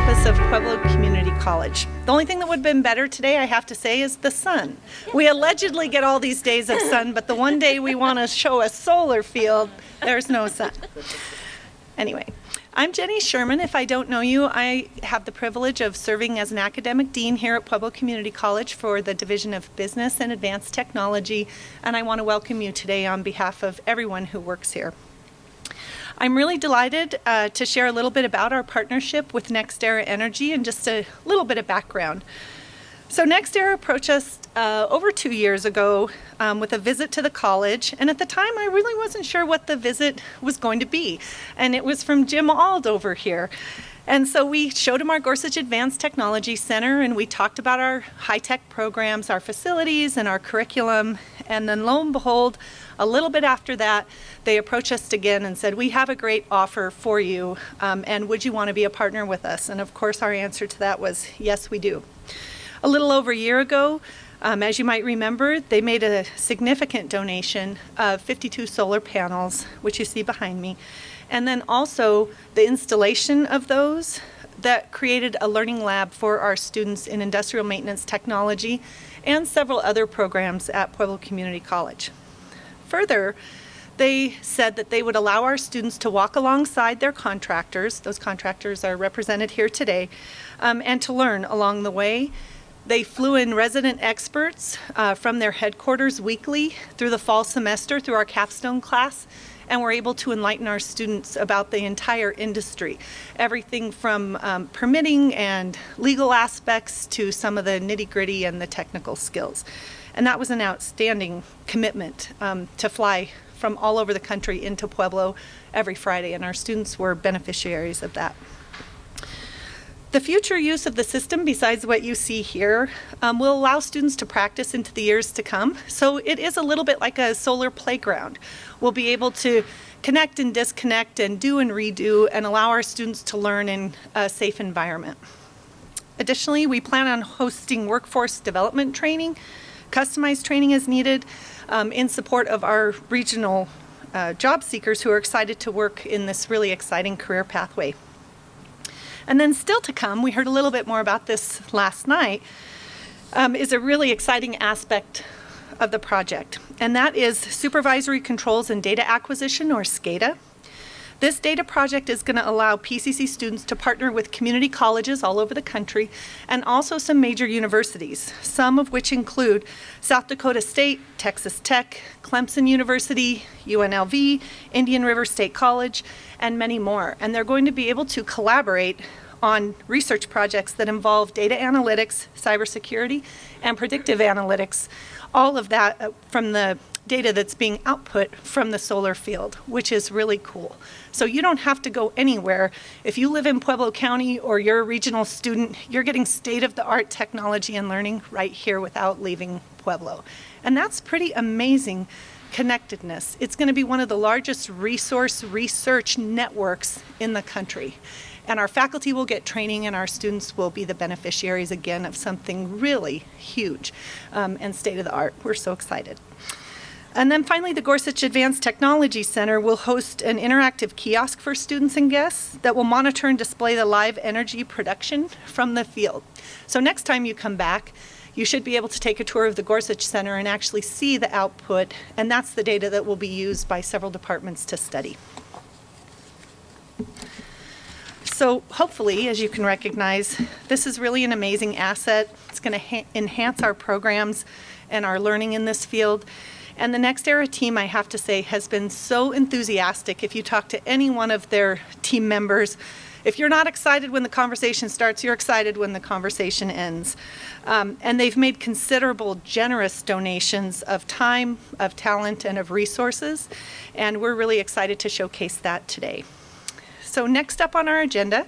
campus of Pueblo Community College. The only thing that would have been better today, I have to say, is the sun. We allegedly get all these days of sun, but the one day we want to show a solar field, there's no sun. Anyway, I'm Jenny Sherman. If I don't know you, I have the privilege of serving as an academic dean here at Pueblo Community College for the Division of Business and Advanced Technology, and I want to welcome you today on behalf of everyone who works here. I'm really delighted to share a little bit about our partnership with NextEra Energy and just a little bit of background. So NextEra approached us over 2 years ago with a visit to the college, and at the time I really wasn't sure what the visit was going to be, and it was from Jim Ald over here. And so we showed him our Gorsuch Advanced Technology Center, and we talked about our high-tech programs, our facilities, and our curriculum, and then lo and behold, a little bit after that, they approached us again and said, we have a great offer for you, and would you want to be a partner with us? And of course, our answer to that was, yes, we do. A little over a year ago, as you might remember, they made a significant donation of 52 solar panels, which you see behind me, and then also the installation of those that created a learning lab for our students in industrial maintenance technology and several other programs at Pueblo Community College. Further, they said that they would allow our students to walk alongside their contractors, those contractors are represented here today, and to learn along the way. They flew in resident experts from their headquarters weekly through the fall semester through our capstone class, and were able to enlighten our students about the entire industry. Everything from permitting and legal aspects to some of the nitty-gritty and the technical skills. And that was an outstanding commitment to fly from all over the country into Pueblo every Friday, and our students were beneficiaries of that. The future use of the system, besides what you see here, will allow students to practice into the years to come. So it is a little bit like a solar playground. We'll be able to connect and disconnect and do and redo and allow our students to learn in a safe environment. Additionally, we plan on hosting workforce development training, customized training as needed, in support of our regional job seekers who are excited to work in this really exciting career pathway. And then still to come, we heard a little bit more about this last night, is a really exciting aspect of the project, and that is supervisory controls and data acquisition, or SCADA. This data project is going to allow PCC students to partner with community colleges all over the country and also some major universities, some of which include South Dakota State, Texas Tech, Clemson University, UNLV, Indian River State College, and many more. And they're going to be able to collaborate on research projects that involve data analytics, cybersecurity, and predictive analytics, all of that from the data that's being output from the solar field, which is really cool. So you don't have to go anywhere. If you live in Pueblo County or you're a regional student, you're getting state-of-the-art technology and learning right here without leaving Pueblo. And that's pretty amazing connectedness. It's going to be one of the largest resource research networks in the country. And our faculty will get training, and our students will be the beneficiaries again of something really huge and state-of-the-art. We're so excited. And then finally, the Gorsuch Advanced Technology Center will host an interactive kiosk for students and guests that will monitor and display the live energy production from the field. So next time you come back, you should be able to take a tour of the Gorsuch Center and actually see the output, and that's the data that will be used by several departments to study. So hopefully, as you can recognize, this is really an amazing asset. It's going to enhance our programs and our learning in this field. And the NextEra team, I have to say, has been so enthusiastic. If you talk to any one of their team members, if you're not excited when the conversation starts, you're excited when the conversation ends. And they've made considerable, generous donations of time, of talent, and of resources. And we're really excited to showcase that today. So next up on our agenda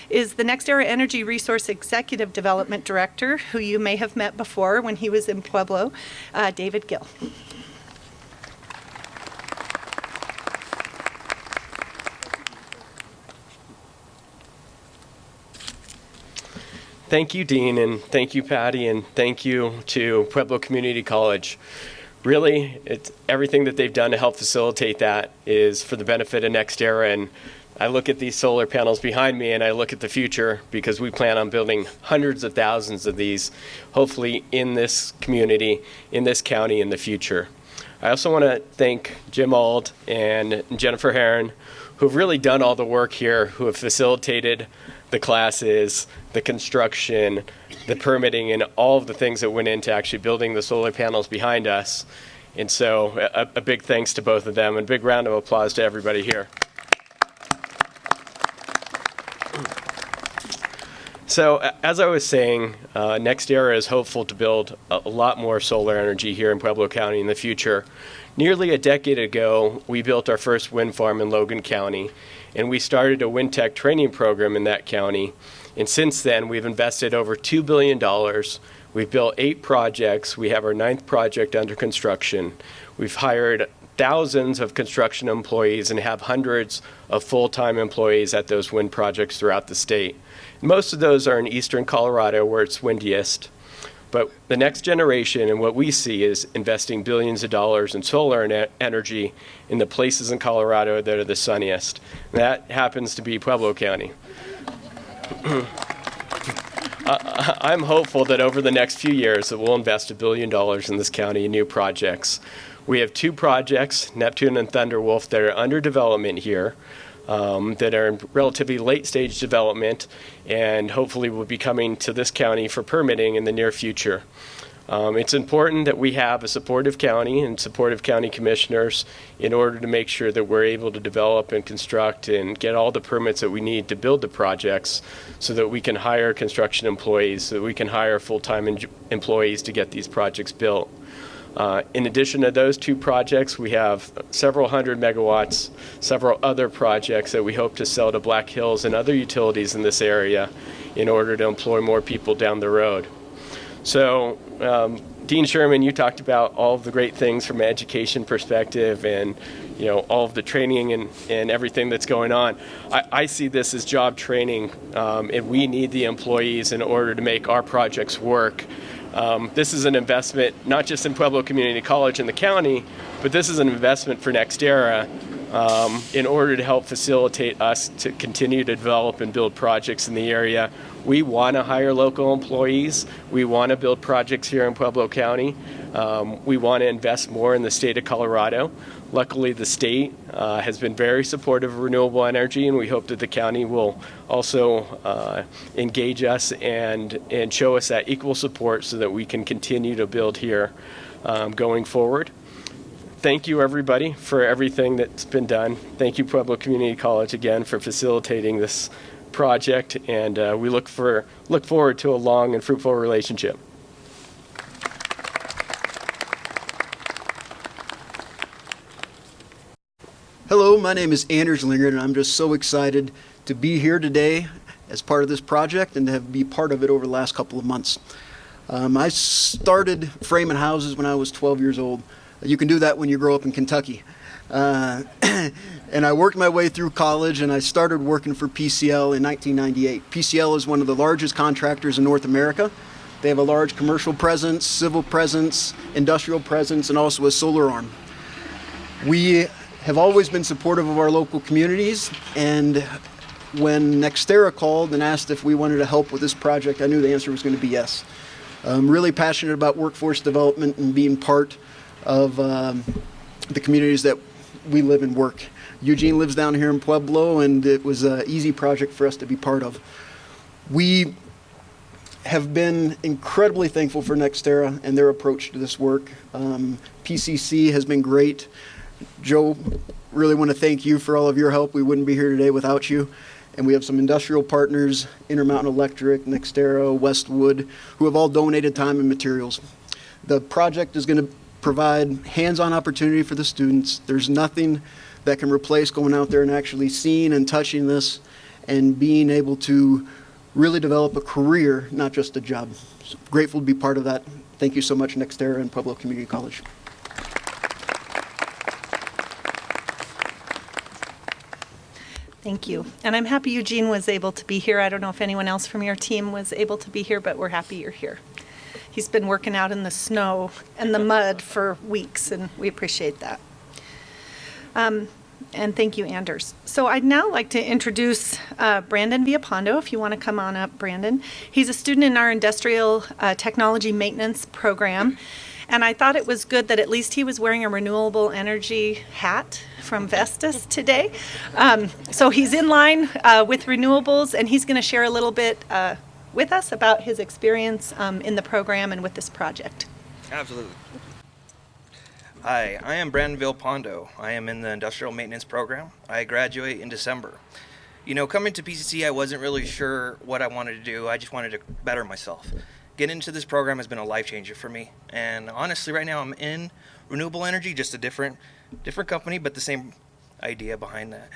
is the NextEra Energy Resource Executive Development Director, who you may have met before when he was in Pueblo, David Gill. Thank you, Dean, and thank you, Patty, and thank you to Pueblo Community College. Really, it's everything that they've done to help facilitate that is for the benefit of NextEra, and I look at these solar panels behind me and I look at the future, because we plan on building hundreds of thousands of these, hopefully in this community, in this county in the future. I also want to thank Jim Auld and Jennifer Herron, who have really done all the work here, who have facilitated the classes, the construction, the permitting, and all of the things that went into actually building the solar panels behind us. And so a big thanks to both of them, and a big round of applause to everybody here. So as I was saying, NextEra is hopeful to build a lot more solar energy here in Pueblo County in the future. Nearly a decade ago, we built our first wind farm in Logan County, and we started a wind tech training program in that county. And since then, we've invested over $2 billion. We've built 8 projects. We have our 9th project under construction. We've hired thousands of construction employees and have hundreds of full-time employees at those wind projects throughout the state. Most of those are in eastern Colorado, where it's windiest. But the next generation, and what we see, is investing billions of dollars in solar energy in the places in Colorado that are the sunniest. And that happens to be Pueblo County. I'm hopeful that over the next few years that we'll invest $1 billion in this county in new projects. We have 2 projects, Neptune and Thunderwolf, that are under development here, that are in relatively late stage development, and hopefully will be coming to this county for permitting in the near future. It's important that we have a supportive county and supportive county commissioners in order to make sure that we're able to develop and construct and get all the permits that we need to build the projects, so that we can hire construction employees, so that we can hire full-time employees to get these projects built. In addition to those 2 projects, we have several hundred megawatts, several other projects that we hope to sell to Black Hills and other utilities in this area in order to employ more people down the road. So, Dean Sherman, you talked about all of the great things from an education perspective, and all of the training and everything that's going on. I see this as job training, and we need the employees in order to make our projects work. This is an investment not just in Pueblo Community College and the county, but this is an investment for NextEra in order to help facilitate us to continue to develop and build projects in the area. We want to hire local employees. We want to build projects here in Pueblo County. We want to invest more in the state of Colorado. Luckily, the state has been very supportive of renewable energy, and we hope that the county will also engage us and show us that equal support so that we can continue to build here going forward. Thank you, everybody, for everything that's been done. Thank you, Pueblo Community College, again, for facilitating this project, and we look forward to a long and fruitful relationship. Hello, my name is Anders Linger, and I'm just so excited to be here today as part of this project and to be part of it over the last couple of months. I started framing houses when I was 12 years old. You can do that when you grow up in Kentucky. And I worked my way through college, and I started working for PCL in 1998. PCL is one of the largest contractors in North America. They have a large commercial presence, civil presence, industrial presence, and also a solar arm. We have always been supportive of our local communities, and when NextEra called and asked if we wanted to help with this project, I knew the answer was going to be yes. I'm really passionate about workforce development and being part of the communities that we live and work. Eugene lives down here in Pueblo, and it was an easy project for us to be part of. We have been incredibly thankful for NextEra and their approach to this work. PCC has been great. Joe, really want to thank you for all of your help. We wouldn't be here today without you. And we have some industrial partners, Intermountain Electric, NextEra, Westwood, who have all donated time and materials. The project is going to provide hands-on opportunity for the students. There's nothing that can replace going out there and actually seeing and touching this and being able to really develop a career, not just a job. So grateful to be part of that. Thank you so much, NextEra and Pueblo Community College. Thank you. And I'm happy Eugene was able to be here. I don't know if anyone else from your team was able to be here, but we're happy you're here. He's been working out in the snow and the mud for weeks, and we appreciate that. And thank you, Anders. So I'd now like to introduce Brandon Villapondo, if you want to come on up, Brandon. He's a student in our Industrial Technology Maintenance program. And I thought it was good that at least he was wearing a renewable energy hat from Vestas today. So he's in line with renewables, and he's going to share a little bit with us about his experience in the program and with this project. Absolutely. Hi, I am Brandon Villapondo. I am in the Industrial Maintenance program. I graduate in December. You know, coming to PCC, I wasn't really sure what I wanted to do. I just wanted to better myself. Getting into this program has been a life changer for me. And honestly, right now I'm in renewable energy, just a different company, but the same idea behind that.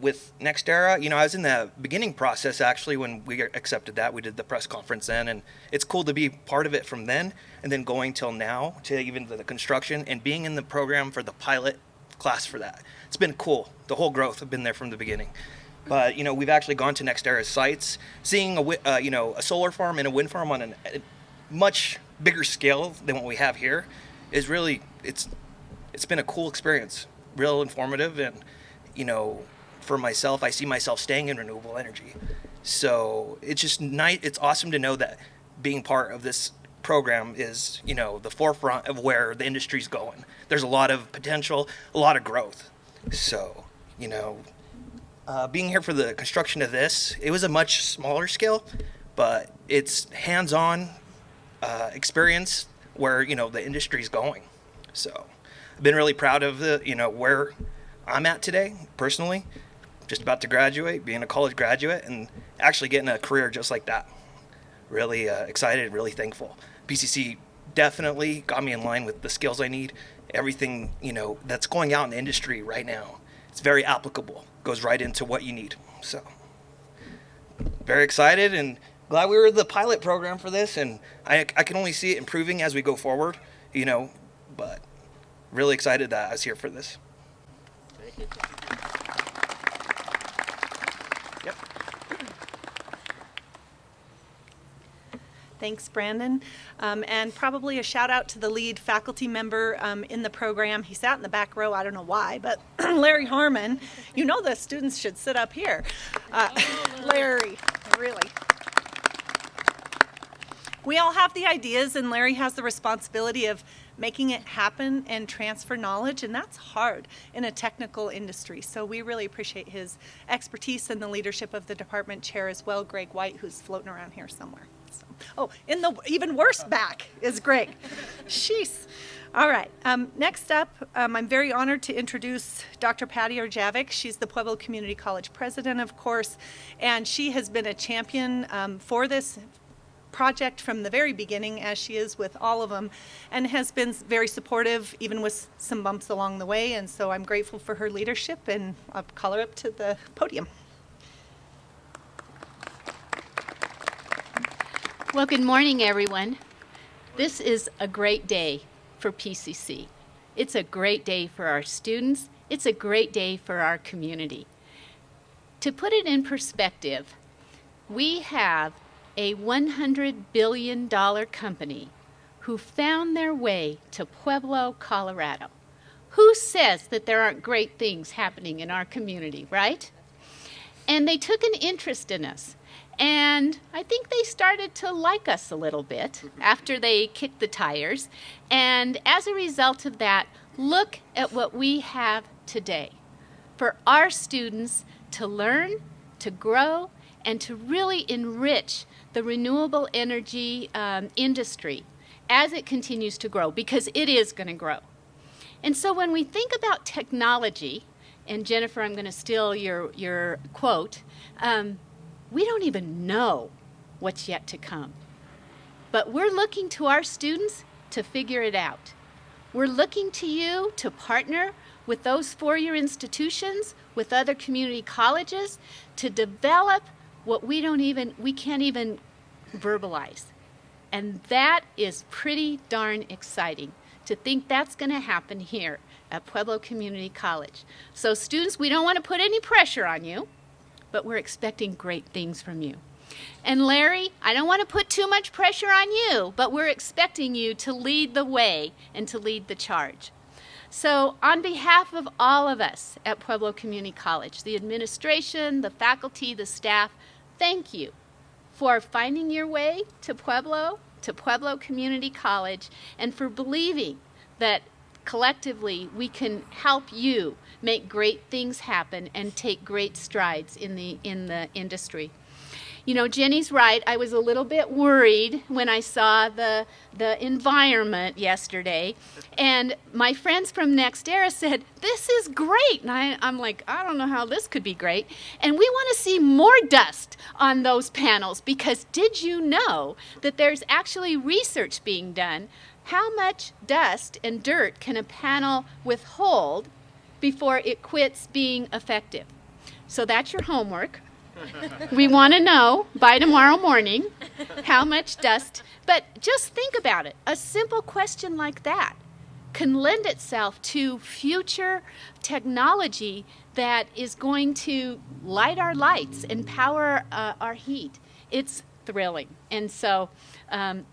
With NextEra, you know, I was in the beginning process actually when we accepted that. We did the press conference then, and it's cool to be part of it from then and then going till now to even the construction and being in the program for the pilot class for that. It's been cool. The whole growth, I've been there from the beginning. But, you know, we've actually gone to NextEra's sites, seeing a solar farm and a wind farm on a much bigger scale than what we have here is really, it's been a cool experience, real informative, and you know, for myself, I see myself staying in renewable energy. So it's just nice. It's awesome to know that being part of this program is, you know, the forefront of where the industry's going. There's a lot of potential, a lot of growth. So, you know, being here for the construction of this, it was a much smaller scale, but it's hands-on experience where, you know, the industry's going. So I've been really proud of the, you know, where I'm at today, personally, just about to graduate, being a college graduate, and actually getting a career just like that. Really excited, really thankful. PCC definitely got me in line with the skills I need. Everything, you know, that's going out in the industry right now, it's very applicable, goes right into what you need. So, very excited and glad we were the pilot program for this, and I can only see it improving as we go forward, you know, but really excited that I was here for this. Yep. Thanks, Brandon. And probably a shout out to the lead faculty member in the program. He sat in the back row, I don't know why, but Larry Harmon. You know the students should sit up here. Larry, really. We all have the ideas, and Larry has the responsibility of making it happen and transfer knowledge, and that's hard in a technical industry. So we really appreciate his expertise and the leadership of the department chair as well, Greg White, who's floating around here somewhere. So, oh, in the even worse back is Greg. Sheesh. All right. Next up, I'm very honored to introduce Dr. Patty Orjavik. She's the Pueblo Community College president, of course, and she has been a champion for this project from the very beginning, as she is with all of them, and has been very supportive, even with some bumps along the way. And so I'm grateful for her leadership, and I'll call her up to the podium. Well, good morning, everyone. This is a great day for PCC. It's a great day for our students. It's a great day for our community. To put it in perspective, we have a $100 billion company who found their way to Pueblo, Colorado. Who says that there aren't great things happening in our community, right? And they took an interest in us. And I think they started to like us a little bit after they kicked the tires. And as a result of that, look at what we have today for our students to learn, to grow, and to really enrich the renewable energy industry as it continues to grow, because it is going to grow. And so when we think about technology, and Jennifer, I'm going to steal your quote, we don't even know what's yet to come. But we're looking to our students to figure it out. We're looking to you to partner with those four-year institutions, with other community colleges, to develop what we can't even verbalize. And that is pretty darn exciting to think that's going to happen here at Pueblo Community College. So students, we don't want to put any pressure on you, but we're expecting great things from you. And Larry, I don't want to put too much pressure on you, but we're expecting you to lead the way and to lead the charge. So on behalf of all of us at Pueblo Community College, the administration, the faculty, the staff, thank you for finding your way to Pueblo Community College, and for believing that collectively we can help you make great things happen and take great strides in the industry. You know, Jenny's right. I was a little bit worried when I saw the environment yesterday. And my friends from NextEra said, this is great. And I'm like, I don't know how this could be great. And we want to see more dust on those panels, because did you know that there's actually research being done? How much dust and dirt can a panel withhold before it quits being effective? So that's your homework. We want to know by tomorrow morning how much dust. But just think about it. A simple question like that can lend itself to future technology that is going to light our lights and power our heat. It's thrilling. And so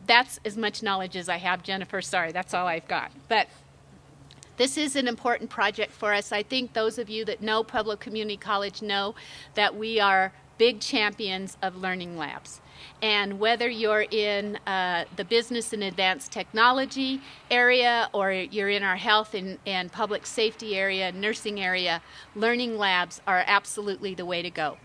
that's as much knowledge as I have, Jennifer. Sorry, that's all I've got. But this is an important project for us. I think those of you that know Pueblo Community College know that we are big champions of learning labs. And whether you're in the business and advanced technology area, or you're in our health and public safety area, nursing area, learning labs are absolutely the way to go.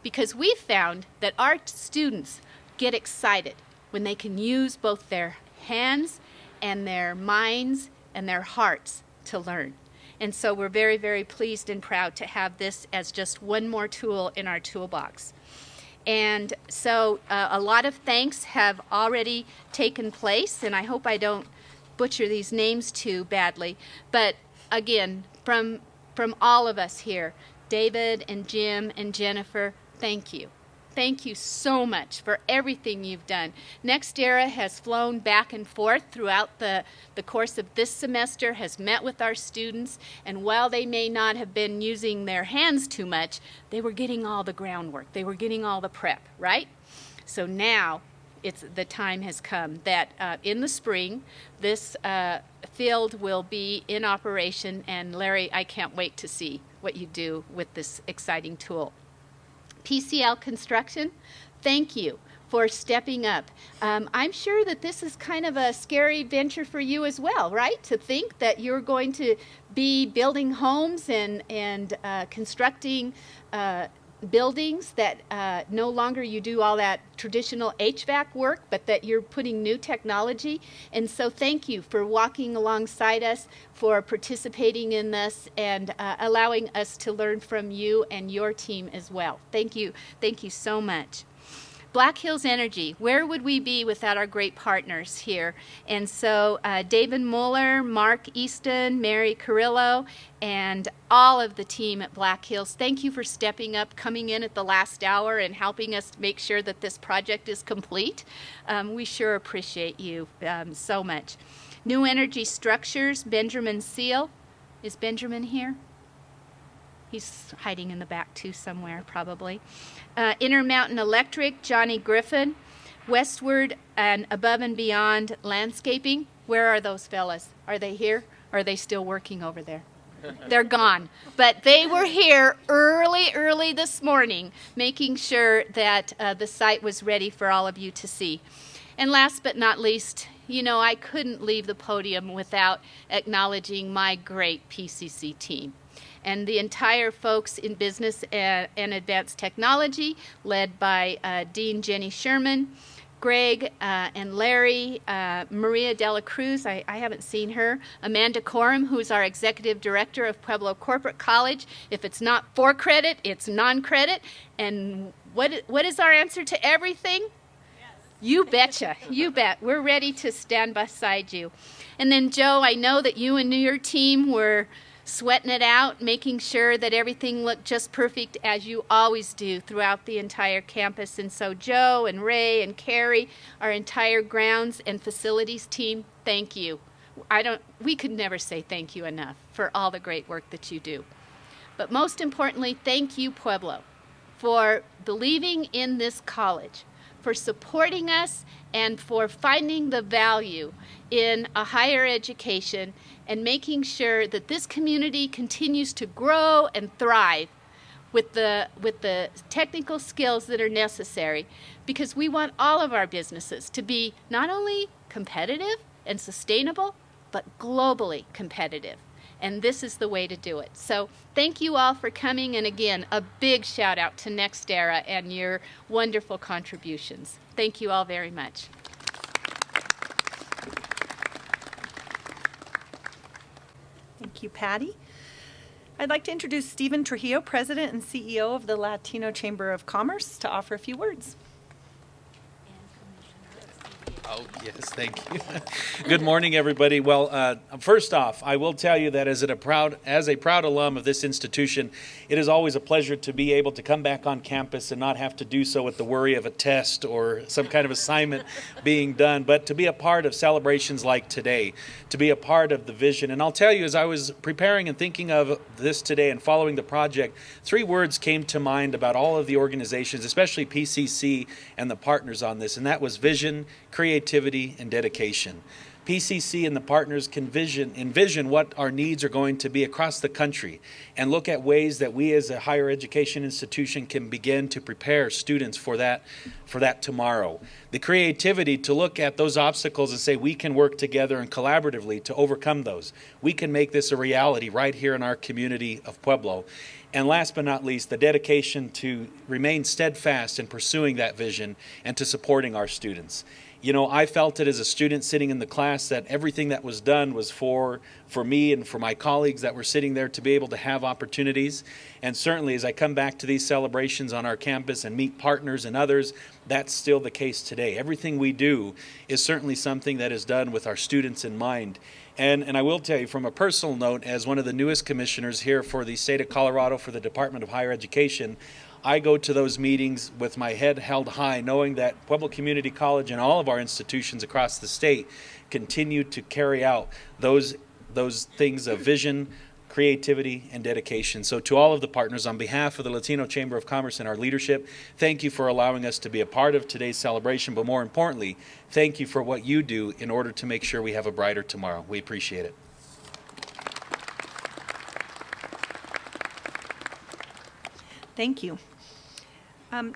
Because we've found that our students get excited when they can use both their hands and their minds and their hearts to learn. And so we're very, very pleased and proud to have this as just one more tool in our toolbox. And so a lot of thanks have already taken place, and I hope I don't butcher these names too badly. But again, from all of us here, David and Jim and Jennifer, thank you. Thank you so much for everything you've done. NextEra has flown back and forth throughout the course of this semester, has met with our students, and while they may not have been using their hands too much, they were getting all the groundwork. They were getting all the prep, right? So now the time has come that in the spring, this field will be in operation, and Larry, I can't wait to see what you do with this exciting tool. PCL Construction, thank you for stepping up. I'm sure that this is kind of a scary venture for you as well, right? To think that you're going to be building homes and constructing buildings that no longer you do all that traditional HVAC work, but that you're putting new technology. And so thank you for walking alongside us, for participating in this, and allowing us to learn from you and your team as well. Thank you. Thank you so much. Black Hills Energy, where would we be without our great partners here? And so David Mueller, Mark Easton, Mary Carrillo, and all of the team at Black Hills, thank you for stepping up, coming in at the last hour and helping us make sure that this project is complete. We sure appreciate you so much. New Energy Structures, Benjamin Seal. Is Benjamin here? He's hiding in the back too somewhere, probably. Intermountain Electric, Johnny Griffin. Westward and Above and Beyond Landscaping. Where are those fellas? Are they here? Or are they still working over there? They're gone. But they were here early this morning, making sure that the site was ready for all of you to see. And last but not least, you know, I couldn't leave the podium without acknowledging my great PCC team. And the entire folks in business and advanced technology, led by Dean Jenny Sherman, Greg and Larry, Maria Dela Cruz, I haven't seen her, Amanda Coram, who's our executive director of Pueblo Corporate College. If it's not for credit, it's non-credit. And what is our answer to everything? Yes. You betcha. You bet. We're ready to stand beside you. And then, Joe, I know that you and your team were sweating it out, making sure that everything looked just perfect, as you always do throughout the entire campus. And so Joe and Ray and Carrie, our entire grounds and facilities team, thank you. We could never say thank you enough for all the great work that you do. But most importantly, thank you, Pueblo, for believing in this college, for supporting us, and for finding the value in a higher education and making sure that this community continues to grow and thrive with the technical skills that are necessary, because we want all of our businesses to be not only competitive and sustainable, but globally competitive. And this is the way to do it. So thank you all for coming, and again, a big shout out to NextEra and your wonderful contributions. Thank you all very much. Thank you, Patty. I'd like to introduce Stephen Trujillo, President and CEO of the Latino Chamber of Commerce, to offer a few words. Oh, yes, thank you. Good morning, everybody. Well, first off, I will tell you that as a proud alum of this institution, it is always a pleasure to be able to come back on campus and not have to do so with the worry of a test or some kind of assignment being done, but to be a part of celebrations like today, to be a part of the vision. And I'll tell you, as I was preparing and thinking of this today and following the project, 3 words came to mind about all of the organizations, especially PCC and the partners on this, and that was vision, creativity, and dedication. PCC and the partners can envision what our needs are going to be across the country and look at ways that we as a higher education institution can begin to prepare students for that tomorrow. The creativity to look at those obstacles and say we can work together and collaboratively to overcome those. We can make this a reality right here in our community of Pueblo. And last but not least, the dedication to remain steadfast in pursuing that vision and to supporting our students. You know, I felt it as a student sitting in the class that everything that was done was for me and for my colleagues that were sitting there to be able to have opportunities. And certainly as I come back to these celebrations on our campus and meet partners and others, that's still the case today. Everything we do is certainly something that is done with our students in mind. And I will tell you from a personal note, as one of the newest commissioners here for the state of Colorado for the Department of Higher Education, I go to those meetings with my head held high, knowing that Pueblo Community College and all of our institutions across the state continue to carry out those things of vision, creativity, and dedication. So to all of the partners, on behalf of the Latino Chamber of Commerce and our leadership, thank you for allowing us to be a part of today's celebration, but more importantly, thank you for what you do in order to make sure we have a brighter tomorrow. We appreciate it. Thank you.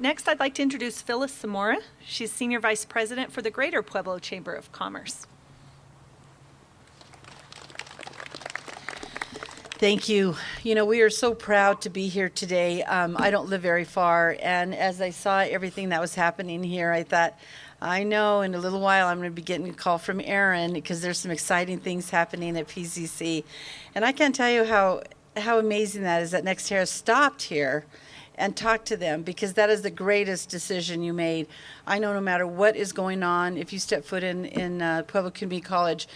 Next, I'd like to introduce Phyllis Zamora. She's Senior Vice President for the Greater Pueblo Chamber of Commerce. Thank you. You know, we are so proud to be here today. I don't live very far, and as I saw everything that was happening here, I thought, I know in a little while I'm going to be getting a call from Aaron because there's some exciting things happening at PCC. And I can't tell you how amazing that is that NextEra stopped here and talk to them, because that is the greatest decision you made. I know no matter what is going on, if you step foot in Pueblo Community College,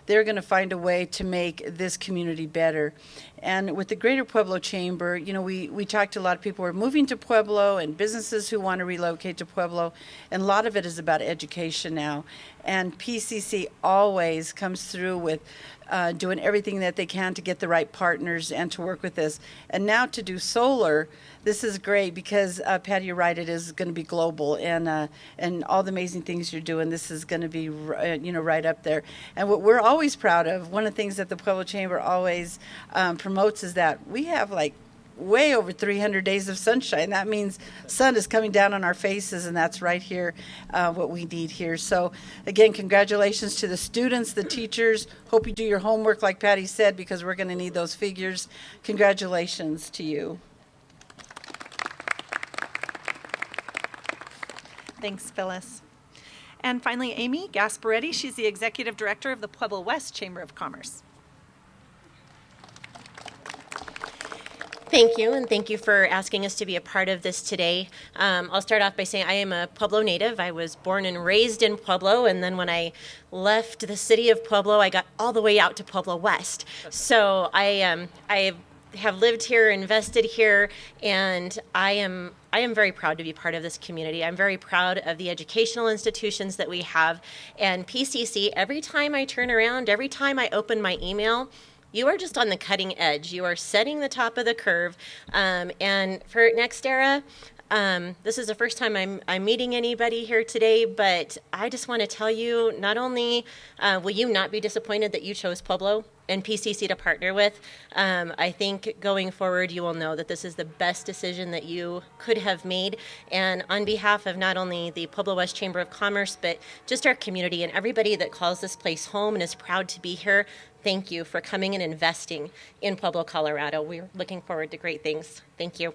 they're going to find a way to make this community better. And with the Greater Pueblo Chamber, you know, we talked to a lot of people who are moving to Pueblo and businesses who want to relocate to Pueblo, and a lot of it is about education now. And PCC always comes through with doing everything that they can to get the right partners and to work with this. And now to do solar, this is great because, Patty, you're right, it is going to be global, and all the amazing things you're doing, this is going to be, right up there. And what we're always proud of, one of the things that the Pueblo Chamber always promotes is that we have like way over 300 days of sunshine. That means sun is coming down on our faces, and that's right here, what we need here. So again, congratulations to the students, the teachers. Hope you do your homework like Patty said, because we're going to need those figures. Congratulations to you. Thanks, Phyllis. And finally, Amy Gasparetti. She's the Executive Director of the Pueblo West Chamber of Commerce. Thank you, and thank you for asking us to be a part of this today. I'll start off by saying I am a Pueblo native. I was born and raised in Pueblo, and then when I left the city of Pueblo, I got all the way out to Pueblo West. So I have lived here, invested here, and I am very proud to be part of this community. I'm very proud of the educational institutions that we have, and PCC, every time I turn around, every time I open my email, you are just on the cutting edge. You are setting the top of the curve. And for NextEra, this is the first time I'm meeting anybody here today, but I just want to tell you, not only will you not be disappointed that you chose Pueblo, and PCC to partner with. I think going forward, you will know that this is the best decision that you could have made. And on behalf of not only the Pueblo West Chamber of Commerce, but just our community and everybody that calls this place home and is proud to be here, thank you for coming and investing in Pueblo, Colorado. We're looking forward to great things. Thank you.